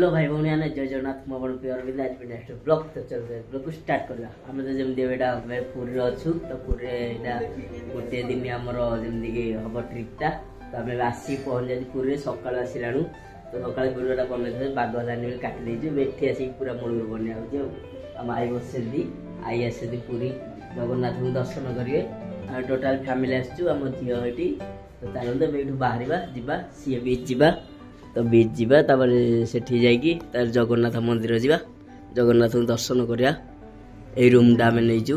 Hello भाई भौणी मैंने जय जगन्नाथ मो प्योर विद आज नेक्स्ट ब्लॉग तो चलते ब्लॉग को स्टार्ट करवा आम तो जमी एटा पुरी अच्छु तो पुरी गोटे दिन आमर जमी कि हम ट्रिपटा तो आम आसी पहुँच जाए पुरी सका आसलाणु तो सका भिडियोटा बनई बाघ लानी काटी देचु एठी आसिक पूरा मूल बना आम आई बस आई आस पुरी जगन्नाथ को दर्शन करेंगे टोटाल फैमिली आसचु आम झील ये तो चलते ये बाहर जावा सी बीच जावा तो बीच जावा सेठी जाइकी तार जगन्नाथ मंदिर जावा जगन्नाथ को दर्शन करिया ए रूमटा आम नहींचु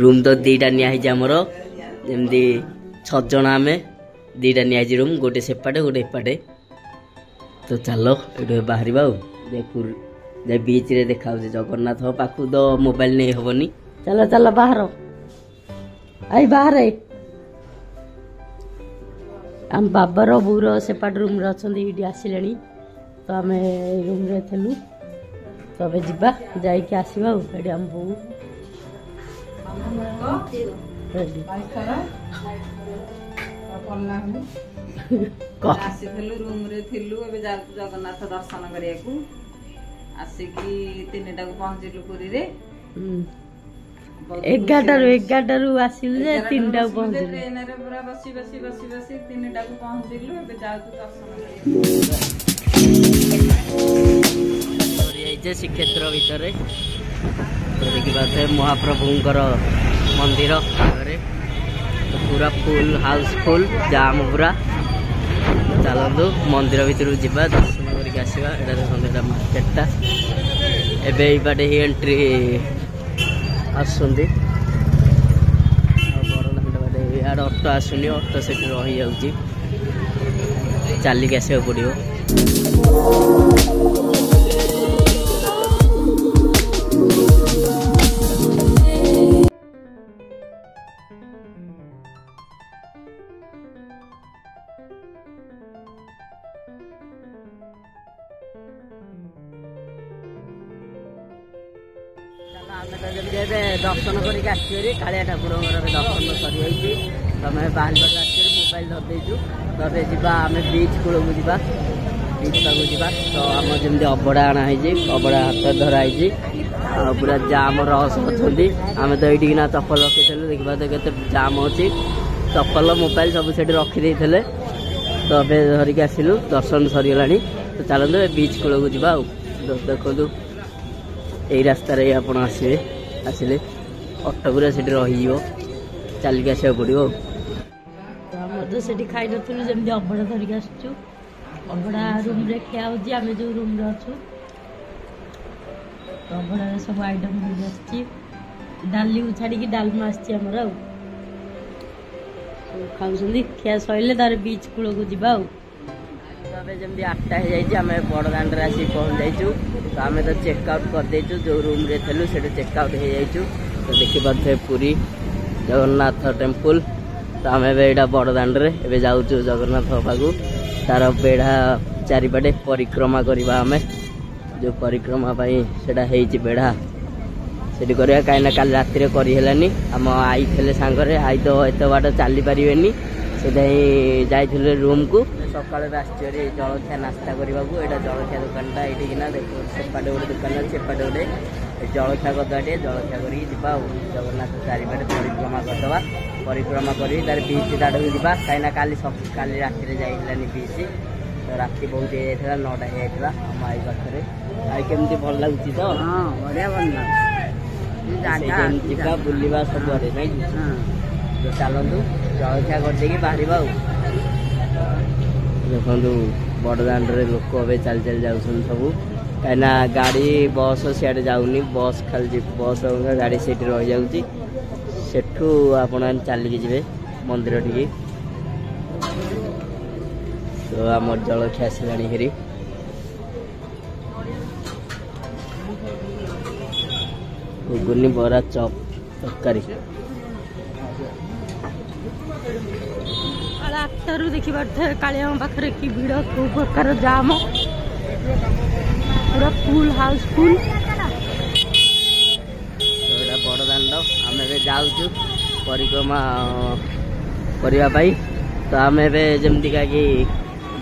रूम तो दीटा नियाही आमर जमी 6 जन आम दीटा नियाही रूम गोटे सेपाटे गोटे एपाटे तो चलो ये बाहर जे बीच रे देखा जगन्नाथ पाखु तो मोबाइल नहीं हेनी चलो चलो बाहर आई बाहर आम बाबर बूर सेपाट रूम रे अच्छा आसिले तो आम रूम रे थलु तो अब जा जाइए आसवा आम बो रूम रे थिलु एबे जगन्नाथ दर्शन करिया आसिकी 3टा को पहुंचलु पुरी रे 11 रु आसिलु जे 3टा को पहुंचलु ट्रेन रे पूरा बसी 3टा को पहुंचलु एबे जाउतु दर्शन करिया श्रीक्षेत्र भितर तो देखिए महाप्रभुंकर मंदिर तो पूरा फुल हाउसफुल जाम पूरा चलतु मंदिर भितर जावा दर्शन करके आसवा एटा देखते मार्केटा एबे बाटे ही एंट्री आसुंदी बरदांड बाटे यार ऑटो आसुनी ऑटो से रही जाऊँगी चलिक आसवा पड़ो दर्शन करके आसरी कालिया ठाकुर दर्शन सरी तुम बाहर मोबाइल धरदेचु धरे आम बीच कूल को जा बीच पाक जा तो आम जमी अबड़ा आना अबड़ा हाथ धराई पूरा जाम रस अच्छी आम तो ये चप्पल रखी देखा तो के जाम अच्छी चप्पल मोबाइल सब से रखीदे तो अब धरिकी आसलु दर्शन सरीगला तो चलते बीच कूल को जा देखु यही रास्तार आप आसवे आसिले ऑटो पूरा से रही चलिक आसवा पड़ो तो आम तो से खाई नु जमी अबड़ा धरिकी आसचु अबड़ा रूम रे खिया आम जो रूम रे अच्छु तो अबड़ा सब आइटम डाली को छाड़ी डालमा आमर खाऊ खिया सैले तार बीच कूल को जा जमी 8टा हो जाए आम बड़दाण्ड आसिक पहुँच जाइचु तो आम तो चेकआउट करदेचु जो रूम रे थलु से चेकआउट हो जाइचु तो देखिपे पुरी जगन्नाथ टेम्पल तो आम एटा बड़दाण्ड रे जाऊँ जगन्नाथ पाखु तार बेढ़ा चारिपटे परिक्रमा करवा आम जो परिक्रमा सेटा बेढ़ा से करवा कहीं काली राति करहलानी आम आई थे सांगरे आई तो एत बाट चली पारे से जाइए रूम को सकाल आश्चर्य जलखिया नास्ता करने को यहाँ जलखिया दुकानटा ये देख सेपाटे गोटे दुकान सेपाटे गोटे जलखिया करदे जलखिया करवा जगन्नाथ चारिपटे परिक्रमा करदे परिक्रमा कर तार बीच दाड़ को जा कहीं काली राति जाइलानी बीच तो राति बहुत हो जाता 9टा हो जाता आम आई पाखे आई केमती भल लगुच तो बढ़िया भल बुलवा सब नहीं चलतु जलखिया करदे बाहर देखु बड़दाण्ड लोक ए चल चल जाऊँ सब कहीं गाड़ी बस सियाड़े जाऊनी बस खाली बस गाड़ी से रही जाऊँगी सेठू आपण चलिकी जी मंदिर टी तो आम जलखिया आसला हेरी घुगुनी बरा चप तरकारी 8टारू देखी पारे कालिया पाखे कि भिड़ कौ प्रकार जाम पूरा फुल हाउसफुल तो बड़दाण्ड आम जाऊँ परिक्रमा करने तो आम जमती कि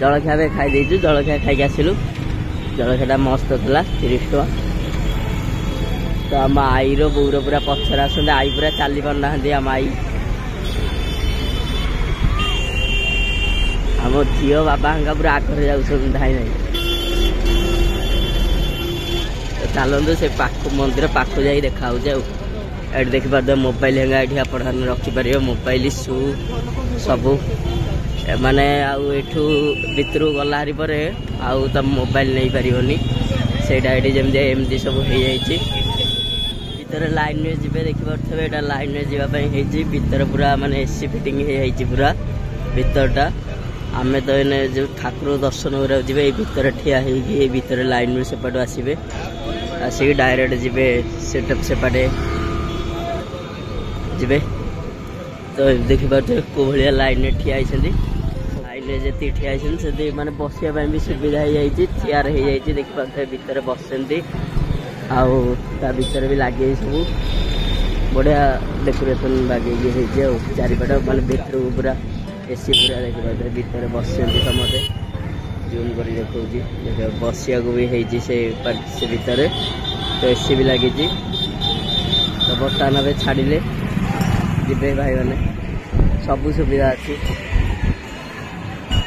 जलखिया भी खाई देचु जलखिया खाई आसिलु जलखिया मस्त था 30 टका तो आम आईर बोर पूरा पछर आस आई पूरा चली पार ना आम आई आम झील बाबा पूरा आगे जाऊँ धाई नहीं चलतु से मंदिर पाख जा देखा ये देखिए मोबाइल हेंगा ये आप रखिपर मोबाइल शू सबू माने आठू भितर गलाहारी पर आउ तुम मोबाइल नहीं पारनी सेटा ये जमी सब हो भीतर लाइन में जी देखिपे ये लाइन में जावाई भीतर पूरा माने एसी फिटिंग हो पूरा भीतरटा आमे तो एने जो ठाकुर दर्शन करा जी भीतर ठिया भीतर लाइन में सेपटू आसबे आसिक डायरेक्ट जी सेटअप सेपटे जी तो देखिए को भाया लाइन में ठिया लाइन में जी ठिया से माने बसवाई भी सुविधा हो चेयर हो देखिए भीतर बसती आउ भीतर भी लगे सब बढ़िया डेकोरेशन लगे चारिपट माने भीतर पूरा एसी पूरा देखिए भीतर बसते समस्ते जूम कर देखा बसिया को भी है से भीतर तो एसी भी लगी तो बर्तमान छाड़िले जी भाई मैंने सबू सुविधा अच्छी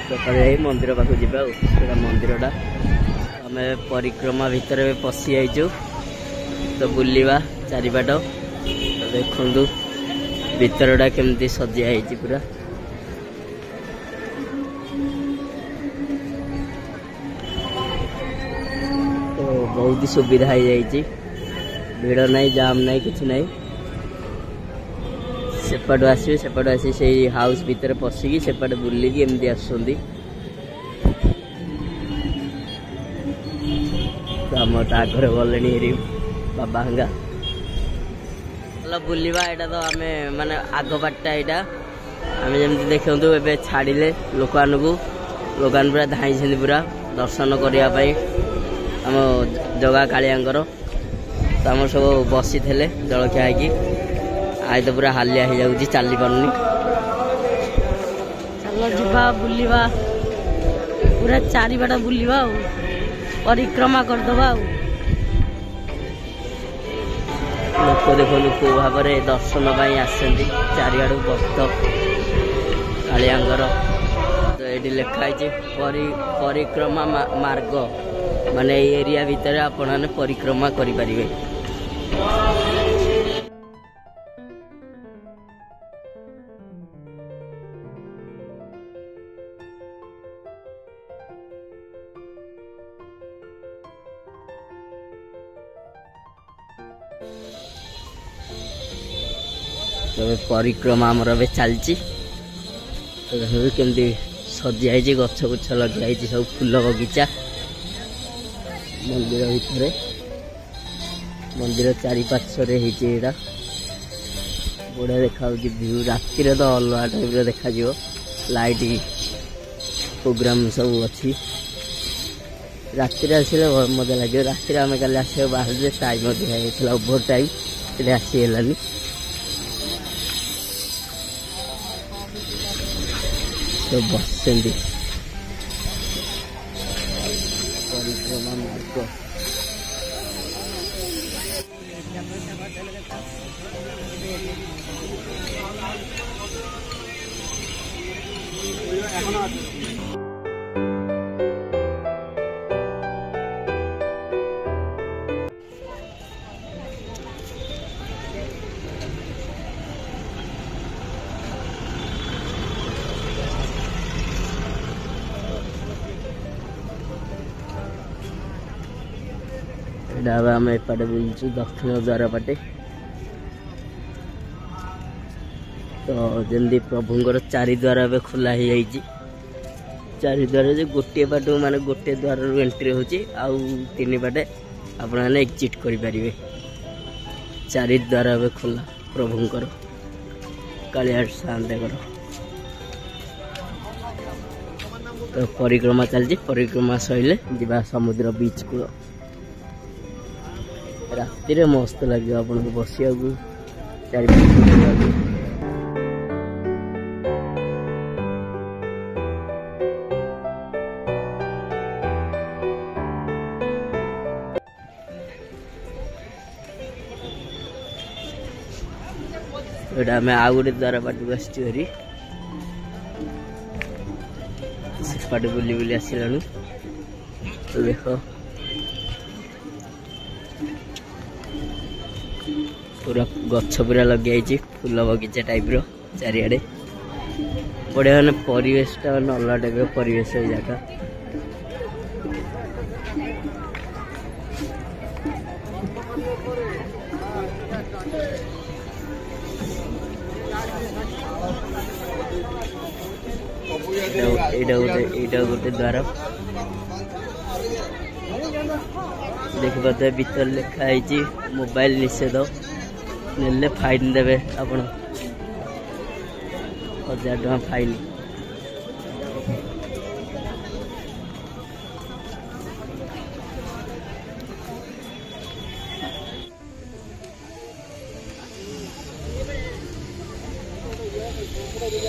तो मंदिर पाखु जा मंदिरटा आम परिक्रमा भितर पशि आईचु तो बुलवा चारिपट तो देखु भीतरटा केमती सजाई पूरा तो बहुत ही सुविधा हो जाए भीड़ नहीं जाम नहीं किछ नहीं सेपट आसवे सेपट आसी से हाउस भीतर पशिकी सेपट बुलिकी एमती आसुंदी तो आम आगे गले बाबा हंगा बुलवा यहाँ तो आम माने आग पाटा यहाँ आम जमी देखु ए छाड़िले लोक लोकान पूरा धाई पूरा दर्शन करने आम जगा कालियांकर तो आम सब बसी थे जलखिया है आई तो पूरा हालिया हो जाऊँ चली पारनी चलो जीवा बुलवा पूरा चारिपट बुलवा परिक्रमा करदबा लोक देखो को भाव दर्शन आसती चारिआडू भक्त कालियांकर तो ये लिखाई परिक्रमा मार्ग माने एरिया भितर आपण परिक्रमा करें तबे परिक्रमा आमर ए चलती तो केमती सजाई गछ गुछ लगे सब फूल बगीचा मंदिर भितर मंदिर चारिपार्श्वे होता बढ़िया देखा व्यू राति तो अलग टाइप देखा लाइट प्रोग्राम सब अच्छी राति आसले मजा लगे राति आम कल आस बाहर टाइम होता ओभर टाइम आसीगलानी तो बस परिक्रमा मार्ग आम एपटे बुलचु दक्षिण द्वार पटे तो जमी प्रभुंर चारिद्वार ए खोला हो जाए चारिद्वार गोटे पट माने गोटे द्वार एंट्री होची आउ तीन पटे आपण माने एग्जिट करें चारिद्वार ए खोला प्रभुंर कालिया सान्तर तो परिक्रमा चलती परिक्रमा सैले जा समुद्र बीच कूल राति मस्त लगे आपन को बसिया चारि एटा आम आउ गोटे द्वार बाटू आसरी सेपटे बुली बुली आसलु तो देख पूरा गछ पूरा लगे फूल बगीचा टाइप रो चारिआडे बढ़िया मैंने परिवेशटा मैंने अलग टाइप परिवेश जगह गोटे द्वार देख पाते भीतर लिखाई मोबाइल निषेध ने फाइन देवे आपण 1000 टका फाइन।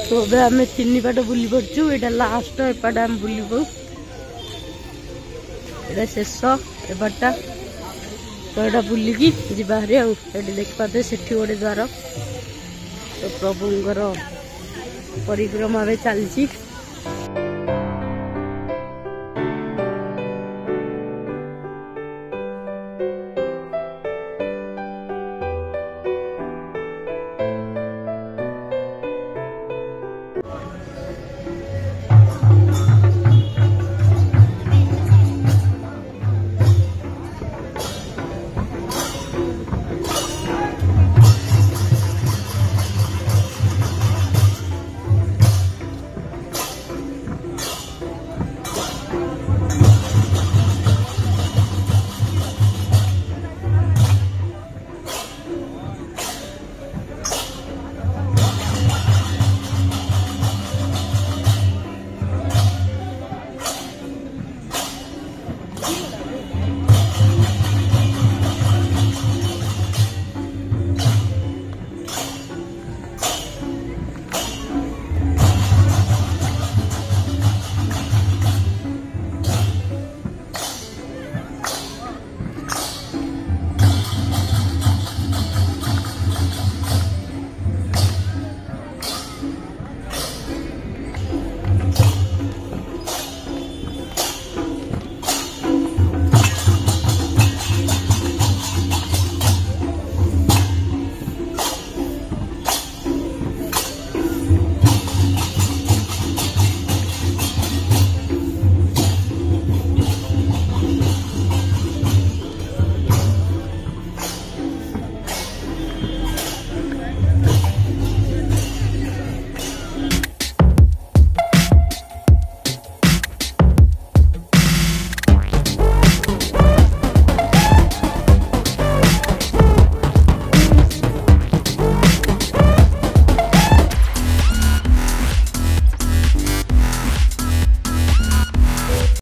तो अब आम 3 बाट बुली पड़चु एटा लास्ट एपाट आम बुलबू एटा शेष एपाटा तो यहाँ बुलिकी जीवारे आठ देख पाते से गोटे द्वार तो प्रभुंर परिक्रमा चलती।